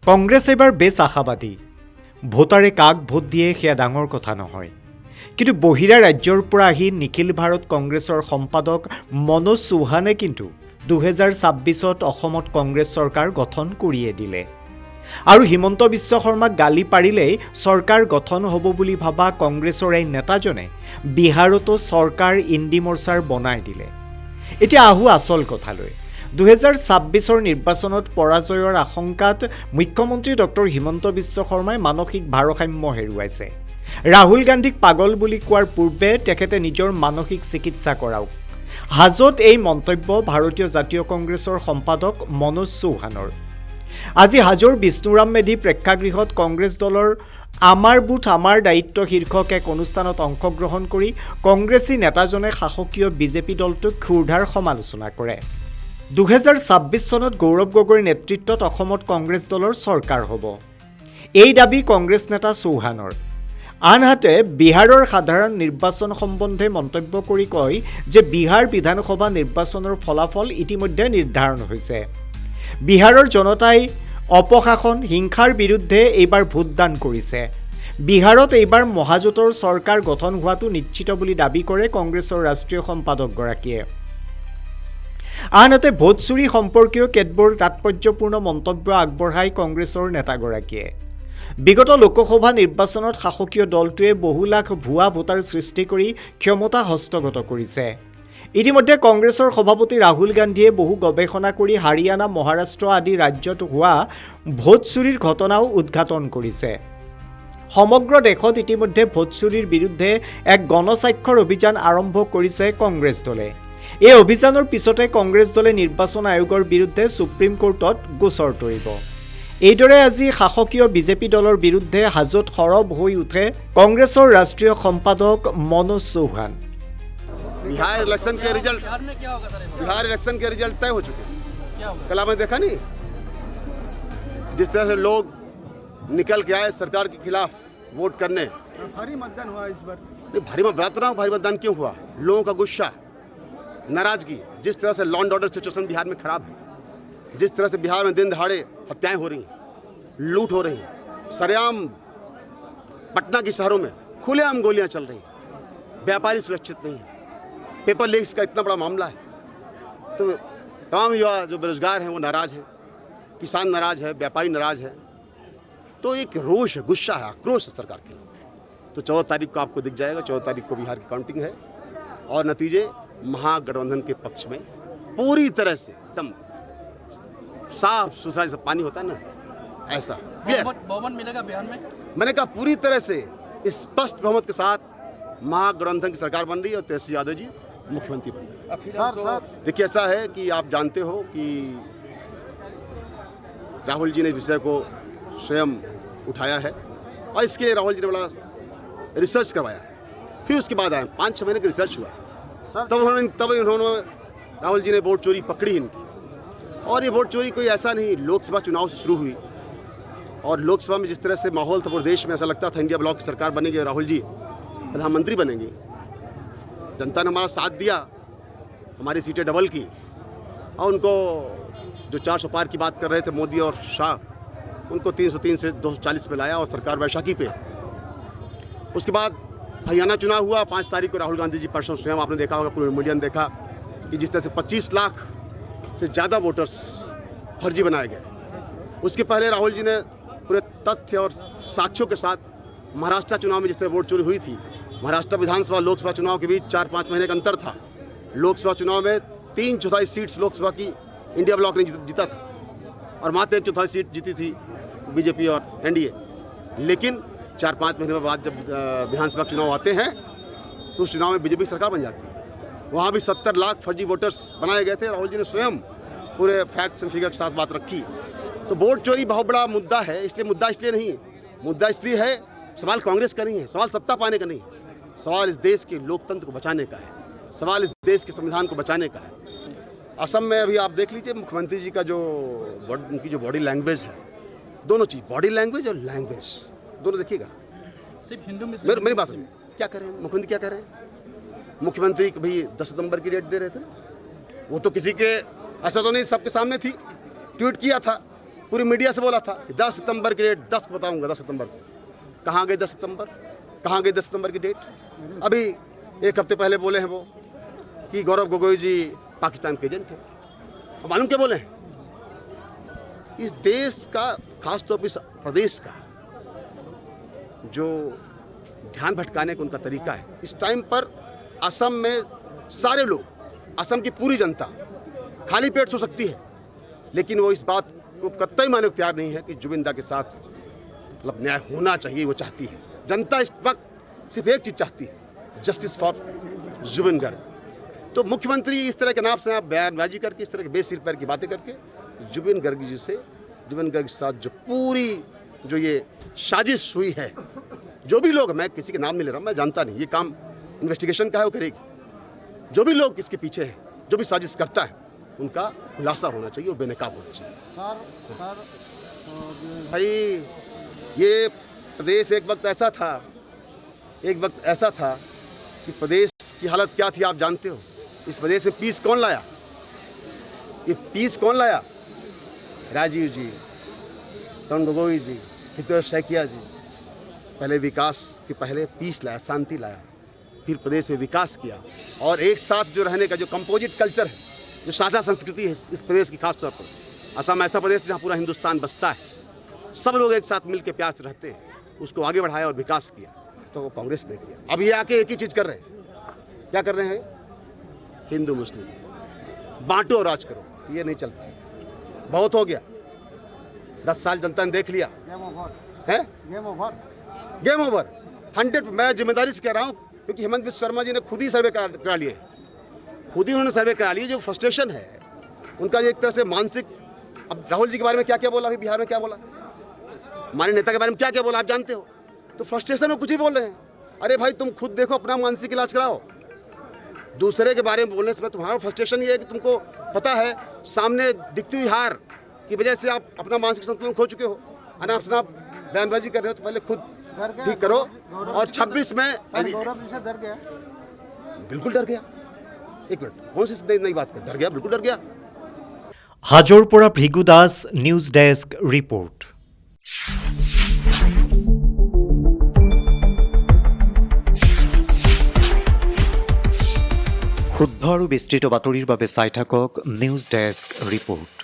কংগ্ৰেছ এবাৰ বেছ আশাবাদী। ভোটাৰে কাক ভোট দিয়ে সেয়া ডাঙৰ কথা নহয়। কিন্তু বহিৰা ৰাজ্যৰ পৰা আহি নিখিল ভাৰত কংগ্ৰেছৰ সম্পাদক মনোজ চৌহানে কিন্তু 2026ত অসমত কংগ্ৰেছ চৰকাৰ গঠন কৰিয়ে দিলে। আৰু হিমন্ত বিশ্ব শৰ্মাক গালি পাৰিলেই চৰকাৰ গঠন হ'ব বুলি ভাবা কংগ্ৰেছৰ এই নেতাজনে বিহাৰতো চৰকাৰ ইণ্ডি মৰ্চাৰ বনাই দিলে। এতিয়া আহো আচল কথালৈ। 2026ৰ নিৰ্বাচনত পৰাজয়ৰ আশংকাত মুখ্যমন্ত্ৰী ডক্টৰ হিমন্ত বিশ্ব শৰ্মাই মানসিক ভাৰসাম্য হেৰুৱাইছে। ৰাহুল গান্ধীক পাগল বুলি কোৱাৰ পূৰ্বে তেখেতে নিজৰ মানসিক চিকিৎসা কৰাওক। হাজত এই মন্তব্য ভাৰতীয় জাতীয় কংগ্ৰেছৰ সম্পাদক মনোজ চৌহানৰ। আজি হাজোৰ বিষ্ণুৰাম মেধি প্ৰেক্ষাগৃহত কংগ্ৰেছ দলৰ আমাৰ বুথ আমাৰ দায়িত্ব শীৰ্ষক এক অনুষ্ঠানত অংশগ্ৰহণ কৰি কংগ্ৰেছী নেতাজনে শাসকীয় বিজেপি দলটোক ক্ষুৰধাৰ সমালোচনা কৰে। 2026 চনত গৌৰৱ গগৈৰ নেতৃত্বত অসমত কংগ্ৰেছ দলৰ চৰকাৰ হ'ব, এই দাবী কংগ্ৰেছ নেতা চৌহানৰ। আনহাতে বিহাৰৰ সাধাৰণ নিৰ্বাচন সম্বন্ধে মন্তব্য কৰি কয় যে বিহাৰ বিধানসভা নিৰ্বাচনৰ ফলাফল ইতিমধ্যে নিৰ্ধাৰণ হৈছে। বিহাৰৰ জনতাই অপশাসন হিংসাৰ বিৰুদ্ধে এইবাৰ ভোটদান কৰিছে। বিহাৰত এইবাৰ মহাজোঁটৰ চৰকাৰ গঠন হোৱাটো নিশ্চিত বুলি দাবী কৰে কংগ্ৰেছৰ ৰাষ্ট্ৰীয় সম্পাদকগৰাকীয়ে। আনহাতে ভোট চুৰি সম্পৰ্কীয় কেতবোৰ তাৎপৰ্যপূৰ্ণ মন্তব্য আগবঢ়াই কংগ্ৰেছৰ নেতাগৰাকীয়ে। বিগত লোকসভা নিৰ্বাচনত শাসকীয় দলটোৱে বহু লাখ ভুৱা ভোটাৰ সৃষ্টি কৰি ক্ষমতা হস্তগত কৰিছে। ইতিমধ্যে কংগ্ৰেছৰ সভাপতি ৰাহুল গান্ধীয়ে বহু গৱেষণা কৰি হাৰিয়ানা মহাৰাষ্ট্ৰ আদি ৰাজ্যত হোৱা ভোট চুৰিৰ ঘটনাও উদ্ঘাটন কৰিছে। সমগ্ৰ দেশত ইতিমধ্যে ভোট চুৰিৰ বিৰুদ্ধে এক গণস্বাক্ষৰ অভিযান আৰম্ভ কৰিছে কংগ্ৰেছ দলে। এই অভিযানৰ পিছতে কংগ্ৰেছ দলে নিৰ্বাচন আয়োগৰ বিৰুদ্ধে সুপ্ৰিম কোৰ্টত গোচৰ তৰিব। এইদৰে আজি শাসকীয় বিজেপি দলৰ বিৰুদ্ধে হাজত সৰব হৈ উঠে কংগ্ৰেছৰ ৰাষ্ট্ৰীয় সম্পাদক মনোজ চৌহান। बिहार इलेक्शन के रिजल्ट तय हो चुके। कल आपने देखा नहीं जिस तरह से लोग निकल के आए सरकार के खिलाफ वोट करने। भारी मतदान हुआ इस बार। भारी मतदान क्यों हुआ? लोगों का गुस्सा, नाराजगी। जिस तरह से law and order situation Bihar में खराब है, जिस तरह से बिहार में दिन दहाड़े हत्याएं हो रही हैं, लूट हो रही हैं, सरेआम पटना के शहरों में खुलेआम गोलियां चल रही हैं, व्यापारी सुरक्षित नहीं है, पेपर लीक्स का इतना बड़ा मामला है। तो तमाम युवा जो बेरोजगार हैं वो नाराज हैं, किसान नाराज है, व्यापारी नाराज है। तो एक रोष है, गुस्सा है, आक्रोश है सरकार के लिए। तो 14 तारीख को आपको दिख जाएगा। 14 तारीख को बिहार की काउंटिंग है और नतीजे महागठबंधन के पक्ष में पूरी तरह से एकदम साफ सुथरा जैसा पानी होता है ना, ऐसा बहुमत मिलेगा बिहार में। मैंने कहा पूरी तरह से स्पष्ट बहुमत के साथ महागठबंधन की सरकार बन रही है और तेजस्वी यादव जी मुख्यमंत्री बन रहे हैं। देखिए ऐसा है कि आप जानते हो कि राहुल जी ने इस विषय को स्वयं उठाया है और इसके लिए राहुल जी ने बड़ा रिसर्च करवाया है। फिर उसके बाद आए 5-6 महीने का रिसर्च हुआ, तब उन्होंने राहुल जी ने वोट चोरी पकड़ी इनकी। और ये वोट चोरी कोई ऐसा नहीं लोकसभा चुनाव से शुरू हुई और लोकसभा में जिस तरह से माहौल था पूरे देश में, ऐसा लगता था इंडिया ब्लॉक की सरकार बनेगी, राहुल जी प्रधानमंत्री बनेंगे। जनता ने हमारा साथ दिया, हमारी सीटें डबल की और उनको जो 400 पार की बात कर रहे थे मोदी और शाह, उनको 303 से 240 पे लाया और सरकार वैशाखी पे। उसके बाद हरियाणा चुनाव हुआ 5 तारीख को। राहुल गांधी जी परसों स्वयं आपने देखा होगा, पूरे मीडिया ने देखा कि जिस तरह से 25 लाख से ज़्यादा वोटर्स फर्जी बनाए गए। उसके पहले राहुल जी ने पूरे तथ्य और साक्ष्यों के साथ महाराष्ट्र चुनाव में जिस तरह वोट चोरी हुई थी, महाराष्ट्र विधानसभा लोकसभा चुनाव के बीच 4-5 महीने का अंतर था। लोकसभा चुनाव में 3/4 सीट्स लोकसभा की इंडिया ब्लॉक ने जीता था और मात्र 1/4 सीट जीती थी बीजेपी और एनडीए। लेकिन 4-5 महीने बाद जब विधानसभा चुनाव आते हैं तो उस चुनाव में बीजेपी सरकार बन जाती है। वहाँ भी 70 लाख फर्जी वोटर्स बनाए गए थे। राहुल जी ने स्वयं पूरे फैक्ट्स एंड फिगर के साथ बात रखी। तो वोट चोरी बहुत बड़ा मुद्दा है। मुद्दा इसलिए नहीं, मुद्दा इसलिए है, सवाल कांग्रेस का नहीं है, सवाल सत्ता पाने का नहीं है, सवाल इस देश के लोकतंत्र को बचाने का है, सवाल इस देश के संविधान को बचाने का है। असम में अभी आप देख लीजिए मुख्यमंत्री जी का उनकी जो बॉडी लैंग्वेज है, दोनों चीज़, बॉडी लैंग्वेज और लैंग्वेज दोनों देखिएगा। सिर्फ हिंदू में मेरी बात सुनिए, क्या करें मुख्यमंत्री, क्या कह रहे हैं? मुख्यमंत्री कभी 10 सितंबर की डेट दे रहे थे, वो तो किसी के ऐसा तो नहीं, सबके सामने थी, ट्वीट किया था पूरी मीडिया से बोला था कि 10 सितंबर की डेट 10 को बताऊंगा, 10 सितंबर को। कहाँ गए 10 सितंबर? कहाँ गई 10 सितंबर की डेट? अभी एक हफ्ते पहले बोले हैं वो कि गौरव गोगोई जी पाकिस्तान के एजेंट हैं। अब मालूम क्या बोले हैं? इस देश का, खासतौर पर इस प्रदेश का जो ध्यान भटकाने का उनका तरीका है, इस टाइम पर असम में सारे लोग, असम की पूरी जनता खाली पेट सो सकती है, लेकिन वो इस बात को कतई मानने को तैयार नहीं है कि जुबिन दा के साथ मतलब न्याय होना चाहिए। वो चाहती है, जनता इस वक्त सिर्फ एक चीज़ चाहती है, जस्टिस फॉर जुबिन गर्ग। तो मुख्यमंत्री इस तरह के नाम से आप बयानबाजी करके, इस तरह के बेसिर पैर की बातें करके जुबिन गर्ग जी से, जुबिन गर्ग के साथ जो पूरी जो ये साजिश हुई है, जो भी लोग, मैं किसी के नाम नहीं ले रहा, मैं जानता नहीं, ये काम इन्वेस्टिगेशन का है, वो करेगी। जो भी लोग इसके पीछे हैं, जो भी साजिश करता है, उनका खुलासा होना चाहिए, वो बेनकाब होना चाहिए। भाई ये प्रदेश एक वक्त ऐसा था कि प्रदेश की हालत क्या थी आप जानते हो। इस प्रदेश में पीस कौन लाया? ये पीस कौन लाया? राजीव जी, तरुण गोगोई जी, हितेश सैकिया जी। पहले विकास के पहले पीस लाया, शांति लाया, फिर प्रदेश में विकास किया, और एक साथ जो रहने का जो कंपोजिट कल्चर है, जो साझा संस्कृति है इस प्रदेश की, खासतौर पर असम ऐसा प्रदेश जहाँ पूरा हिंदुस्तान बसता है, सब लोग एक साथ मिलकर प्यार से रहते हैं, उसको आगे बढ़ाया और विकास किया, तो वो कांग्रेस ने किया। अब ये आके एक ही चीज़ कर रहे हैं, क्या कर रहे हैं? हिंदू मुस्लिम बांटो और राज करो। ये नहीं चल पाएगा, बहुत हो गया। 10 साल जनता ने देख लिया है, गेम ओवर 100। मैं जिम्मेदारी से कह रहा हूँ, क्योंकि हेमंत बिस्वा शर्मा जी ने खुद ही सर्वे करा लिए, खुद ही उन्होंने सर्वे करा लिए। जो फ्रस्ट्रेशन है उनका, एक तरह से मानसिक, अब राहुल जी के बारे में क्या क्या बोला, अभी बिहार में क्या बोला, हमारे नेता के बारे में क्या क्या बोला, आप जानते हो। तो फ्रस्ट्रेशन में कुछ ही बोल रहे हैं। अरे भाई तुम खुद देखो, अपना मानसिक इलाज कराओ। दूसरे के बारे में बोलने से तुम्हारा फ्रस्ट्रेशन ये है कि तुमको पता है सामने दिखती हुई हार की वजह से आप अपना मानसिक संतुलन खो चुके हो, अनाप बयानबाजी कर रहे हो। तो पहले खुद ठीक करो। और 26 में बिल्कुल डर गया। एक मिनट, कौन सी नई बात कर? डर गया, बिल्कुल डर गया। হাজোৰ পৰা Bhrigu Das, news desk report. শুদ্ধ আৰু বিস্তৃত বাতৰিৰ বাবে চাই থাকক নিউজ ডেস্ক ৰিপৰ্ট।